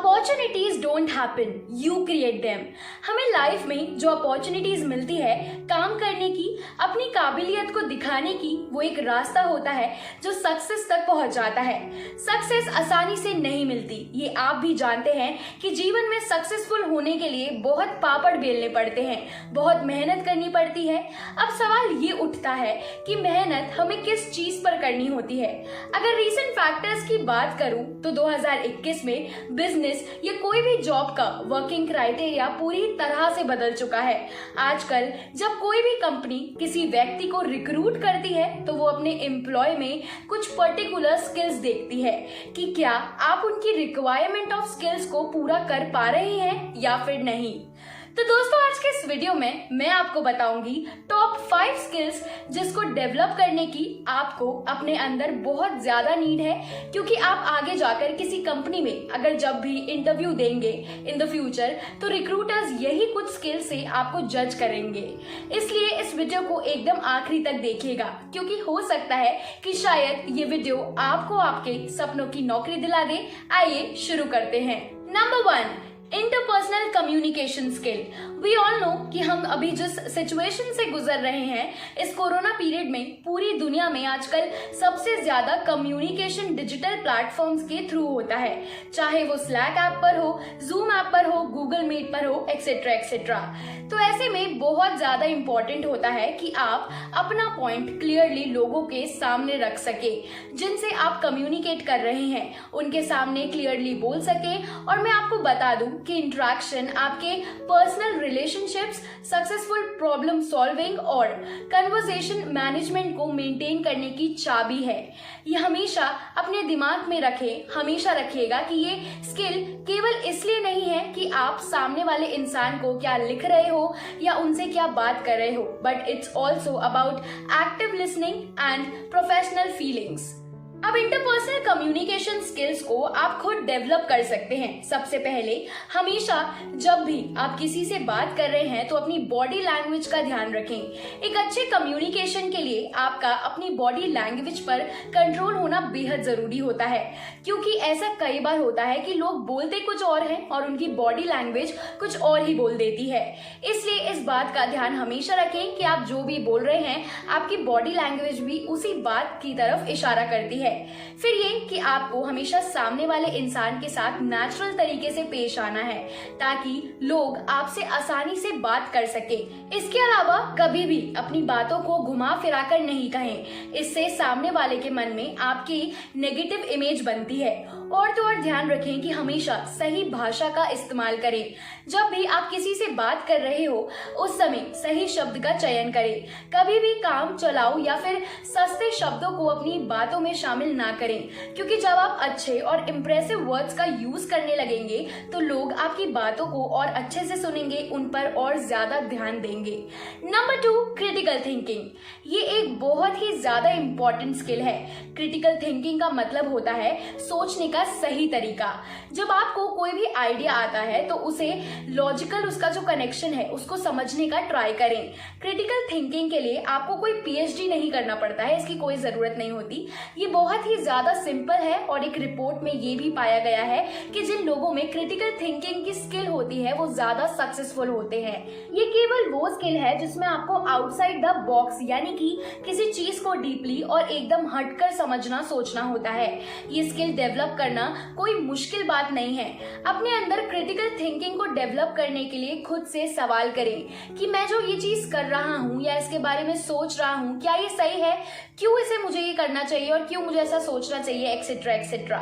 Opportunities don't happen, you create them. हमें life में जो अपॉर्चुनिटीज मिलती है काम करने की, अपनी काबिलियत को दिखाने की, वो एक रास्ता होता है जो सक्सेस तक पहुंच जाता है। सक्सेस आसानी से नहीं मिलती, ये आप भी जानते हैं कि जीवन में सक्सेसफुल होने के लिए बहुत पापड़ बेलने पड़ते हैं, बहुत मेहनत करनी पड़ती है। अब सवाल ये उठता है कि मेहनत हमें किस चीज पर करनी होती है। अगर रीसेंट फैक्टर्स की बात करूं तो 2021 में बिजनेस या कोई भी जॉब का वर्किंग क्राइटेरिया पूरी तरह से बदल चुका है। आजकल जब कोई भी कंपनी किसी व्यक्ति को रिक्रूट करती है तो वो अपने एम्प्लॉय में कुछ पर्टिकुलर स्किल्स देखती है कि क्या आप उनकी रिक्वायरमेंट ऑफ स्किल्स को पूरा कर पा रहे हैं या फिर नहीं। तो दोस्तों, आज के इस वीडियो में मैं आपको बताऊंगी टॉप 5 स्किल्स जिसको डेवलप करने की आपको अपने अंदर बहुत ज्यादा नीड है, क्योंकि आप आगे जाकर किसी कंपनी में अगर जब भी इंटरव्यू देंगे इन द फ्यूचर तो रिक्रूटर्स यही कुछ स्किल से आपको जज करेंगे। इसलिए इस वीडियो को एकदम आखिरी तक देखिएगा, क्योंकि हो सकता है कि शायद ये वीडियो आपको आपके सपनों की नौकरी दिला दे। आइए शुरू करते हैं। Number 1, interpersonal communication skill. We all know कि हम अभी जिस सिचुएशन से गुजर रहे हैं इस कोरोना पीरियड में पूरी दुनिया में आजकल सबसे ज्यादा कम्युनिकेशन डिजिटल प्लेटफॉर्म्स के थ्रू होता है, चाहे वो स्लैक ऐप पर हो, जूम ऐप पर हो, गूगल मीट पर हो, एक्सेट्रा एक्सेट्रा। तो ऐसे में बहुत ज्यादा इंपॉर्टेंट होता है कि आप अपना पॉइंट क्लियरली लोगों के सामने रख सके, जिनसे आप कम्युनिकेट कर रहे हैं उनके सामने क्लियरली बोल सके। और मैं आपको बता दूं कि इंटरेक्शन आपके personal relationships, successful problem solving और कन्वर्सेशन मैनेजमेंट को मेंटेन करने की चाबी है। ये हमेशा अपने दिमाग में रखें, हमेशा रखिएगा कि ये स्किल केवल इसलिए नहीं है कि आप सामने वाले इंसान को क्या लिख रहे हो या उनसे क्या बात कर रहे हो, but it's also about active listening and professional feelings. अब इंटरपर्सनल कम्युनिकेशन स्किल्स को आप खुद डेवलप कर सकते हैं। सबसे पहले हमेशा जब भी आप किसी से बात कर रहे हैं तो अपनी बॉडी लैंग्वेज का ध्यान रखें। एक अच्छे कम्युनिकेशन के लिए आपका अपनी बॉडी लैंग्वेज पर कंट्रोल होना बेहद जरूरी होता है, क्योंकि ऐसा कई बार होता है कि लोग बोलते कुछ और हैं और उनकी बॉडी लैंग्वेज कुछ और ही बोल देती है। इसलिए इस बात का ध्यान हमेशा रखें कि आप जो भी बोल रहे हैं आपकी बॉडी लैंग्वेज भी उसी बात की तरफ इशारा करती है। फिर ये कि आपको हमेशा सामने वाले इंसान के साथ नेचुरल तरीके से पेश आना है ताकि लोग आपसे आसानी से बात कर सके। इसके अलावा कभी भी अपनी बातों को घुमा फिराकर नहीं कहें, इससे सामने वाले के मन में आपकी नेगेटिव इमेज बनती है। और तो और ध्यान रखें कि हमेशा सही भाषा का इस्तेमाल करें। जब भी आप किसी से बात कर रहे हो उस समय सही शब्द का चयन करें। कभी भी काम चलाओ या फिर सस्ते शब्दों को अपनी बातों में शामिल ना करें, क्योंकि जब आप अच्छे और इम्प्रेसिव वर्ड्स का यूज करने लगेंगे तो लोग आपकी बातों को और अच्छे से सुनेंगे, उन पर और ज्यादा ध्यान देंगे। Number 2, critical thinking. ये एक बहुत ही ज्यादा इंपॉर्टेंट स्किल है। क्रिटिकल थिंकिंग का मतलब होता है सोचने का सही तरीका। जब आपको कोई भी आइडिया आता है तो उसे लॉजिकल, उसका जो कनेक्शन है उसको समझने का ट्राई करें। क्रिटिकल थिंकिंग के लिए आपको कोई पीएचडी नहीं करना पड़ता है, इसकी कोई जरूरत नहीं होती। ये बहुत ही ज्यादा सिंपल है और एक रिपोर्ट में ये भी पाया गया है कि जिन लोगों में क्रिटिकल थिंकिंग की स्किल होती है वो ज्यादा सक्सेसफुल होते हैं। ये केवल वो स्किल है जिसमें आपको आउटसाइड द बॉक्स यानी कि किसी चीज को डीपली और एकदम हटकर समझना, सोचना होता है। ये स्किल डेवलप करना कोई मुश्किल बात नहीं है। अपने अंदर क्रिटिकल थिंकिंग को डेवलप करने के लिए खुद से सवाल करें कि मैं जो ये चीज कर रहा हूँ या इसके बारे में सोच रहा हूँ, क्या ये सही है, क्यों इसे मुझे ये करना चाहिए और क्यों मुझे ऐसा सोचना चाहिए, एक्सेट्रा एक्सेट्रा।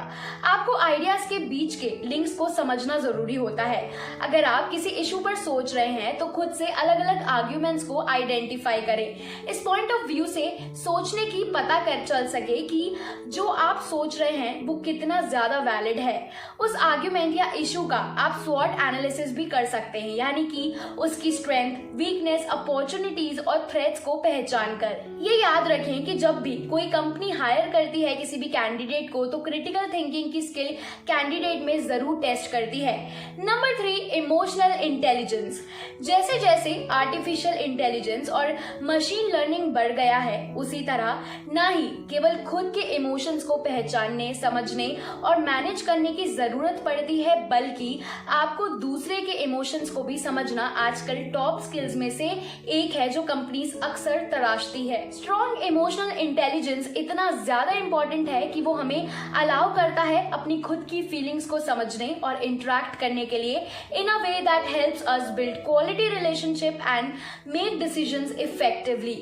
आपको आइडियाज के बीच के लिंक्स को समझना जरूरी होता है। अगर आप किसी इशू पर सोच रहे हैं तो खुद से अलग अलग आर्ग्यूमेंट्स को आइडेंटिफाई करें। इस पॉइंट ऑफ व्यू से सोचने की पता कर चल सके कि जो आप सोच रहे हैं वो कितना ज्यादा वैलिड है। उस आर्ग्यूमेंट या इशू का आप स्वॉट एनालिसिस भी कर सकते हैं, यानी कि उसकी स्ट्रेंथ, वीकनेस, अपॉर्चुनिटीज और थ्रेट्स को पहचान कर। ये याद रखें कि जब भी कोई कंपनी हायर करती है किसी भी कैंडिडेट को तो क्रिटिकल थिंकिंग की स्किल कैंडिडेट में जरूर टेस्ट करती है। Number 3, emotional intelligence. जैसे जैसे आर्टिफिशियल इंटेलिजेंस और मशीन लर्निंग बढ़ गया है उसी तरह ना ही केवल खुद के इमोशंस को पहचानने, समझने और मैनेज करने की जरूरत पड़ती है, बल्कि आपको दूसरे के इमोशंस को भी समझना आजकल टॉप स्किल्स में से एक है जो कंपनीज अक्सर तराशती है। स्ट्रॉन्ग इमोशनल इंटेलिजेंस इतना ज्यादा इंपॉर्टेंट है कि वो हमें अलाउ करता है अपनी खुद की फीलिंग्स को समझने और इंटरेक्ट करने के लिए in a way that helps us build quality relationship and make decisions effectively.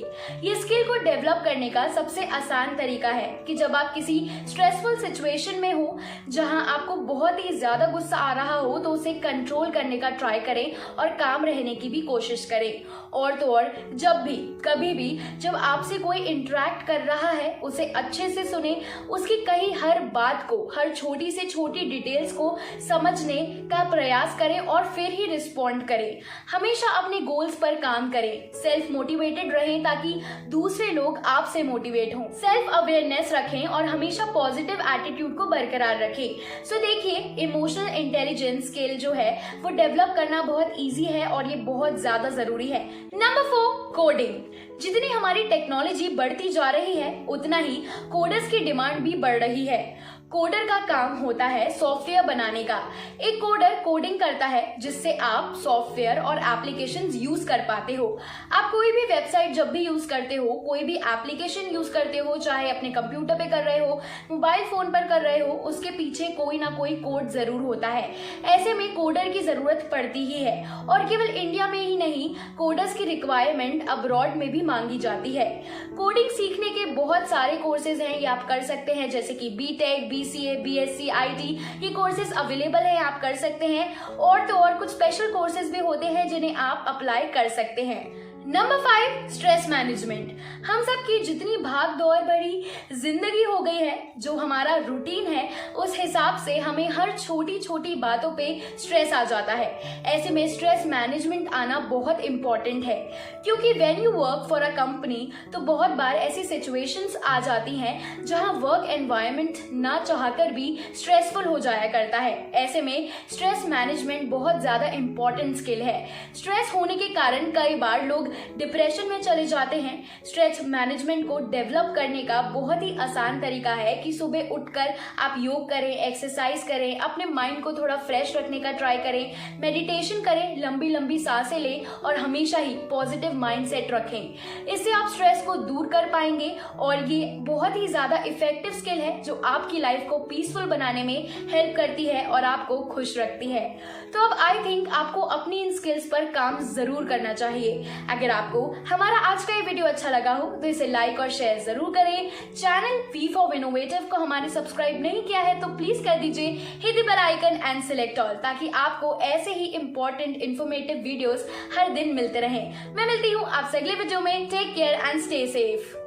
ये स्किल को डेवलप करने का सबसे आसान तरीका है कि जब आप किसी स्ट्रेसफुल सिचुएशन में हो जहां आपको बहुत ही ज्यादा गुस्सा आ रहा हो तो उसे कंट्रोल करने का ट्राई करें और काम रहने की भी कोशिश करें। और तो और जब भी कभी भी जब आपसे कोई इंटरेक्ट कर रहा है उसे अच्छे से सुने, उसकी कही हर बात को, हर छोटी से छोटी डिटेल्स को समझने का प्रयास करें और फिर ही रिस्पॉन्ड करें। हमेशा अपने गोल्स पर काम करें, सेल्फ मोटिवेटेड रहें ताकि दूसरे लोग आपसे मोटिवेट हों, सेल्फ अवेयरनेस रखें और हमेशा पॉजिटिव एटीट्यूड को बरकरार रखें। सो देखिए, इमोशनल इंटेलिजेंस स्किल जो है वो डेवलप करना बहुत इजी है और ये बहुत ज्यादा जरूरी है। Number 4, coding. जितनी हमारी टेक्नोलॉजी बढ़ती जा रही है उतना ही कोडर्स की डिमांड भी बढ़ रही है। कोडर का काम होता है सॉफ्टवेयर बनाने का। एक कोडर कोडिंग करता है जिससे आप सॉफ्टवेयर और एप्लीकेशंस यूज कर पाते हो। आप कोई भी वेबसाइट जब भी यूज करते हो, कोई भी एप्लीकेशन यूज करते हो, चाहे अपने कंप्यूटर पे कर रहे हो, मोबाइल फोन पर कर रहे हो, उसके पीछे कोई ना कोई कोड जरूर होता है। ऐसे में कोडर की जरूरत पड़ती ही है और केवल इंडिया में ही नहीं, कोडर्स की रिक्वायरमेंट अब्रॉड में भी मांगी जाती है। कोडिंग सीखने के बहुत सारे कोर्सेज हैं, ये आप कर सकते हैं, जैसे कि बीटेक, BCA, BSc, IT, ये कोर्सेज अवेलेबल है, आप कर सकते हैं। और तो और कुछ स्पेशल कोर्सेज भी होते हैं जिन्हें आप अप्लाई कर सकते हैं। Number 5, stress management. हम सब की जितनी भाग दौड़ भरी जिंदगी हो गई है, जो हमारा रूटीन है, उस हिसाब से हमें हर छोटी छोटी बातों पे स्ट्रेस आ जाता है। ऐसे में स्ट्रेस मैनेजमेंट आना बहुत इंपॉर्टेंट है, क्योंकि when you work for a company तो बहुत बार ऐसी सिचुएशंस आ जाती हैं जहां वर्क एनवायरनमेंट ना चाहकर भी स्ट्रेसफुल हो जाया करता है। ऐसे में स्ट्रेस मैनेजमेंट बहुत ज्यादा इंपॉर्टेंट स्किल है। स्ट्रेस होने के कारण कई बार लोग डिप्रेशन में चले जाते हैं। स्ट्रेस मैनेजमेंट को डेवलप करने का बहुत ही आसान तरीका है कि सुबह उठकर आप योग करें, एक्सरसाइज करें, अपने माइंड को थोड़ा फ्रेश रखने का ट्राई करें, मेडिटेशन करें, लंबी लंबी सांसें लें और हमेशा ही पॉजिटिव माइंडसेट रखें। इससे आप स्ट्रेस को दूर कर पाएंगे और ये बहुत ही ज्यादा इफेक्टिव स्किल है जो आपकी लाइफ को पीसफुल बनाने में हेल्प करती है और आपको खुश रखती है। तो अब आई थिंक आपको अपनी इन स्किल्स पर काम जरूर करना चाहिए। अगर आपको हमारा आज का ये वीडियो अच्छा लगा हो तो इसे लाइक और शेयर जरूर करें। चैनल वी फॉर इनोवेटिव को हमारे सब्सक्राइब नहीं किया है तो प्लीज कर दीजिए, hit the bell icon and select all, ताकि आपको ऐसे ही इंपॉर्टेंट इन्फॉर्मेटिव वीडियोस हर दिन मिलते रहें। मैं मिलती हूँ आपसे अगले वीडियो में। Take care and stay safe.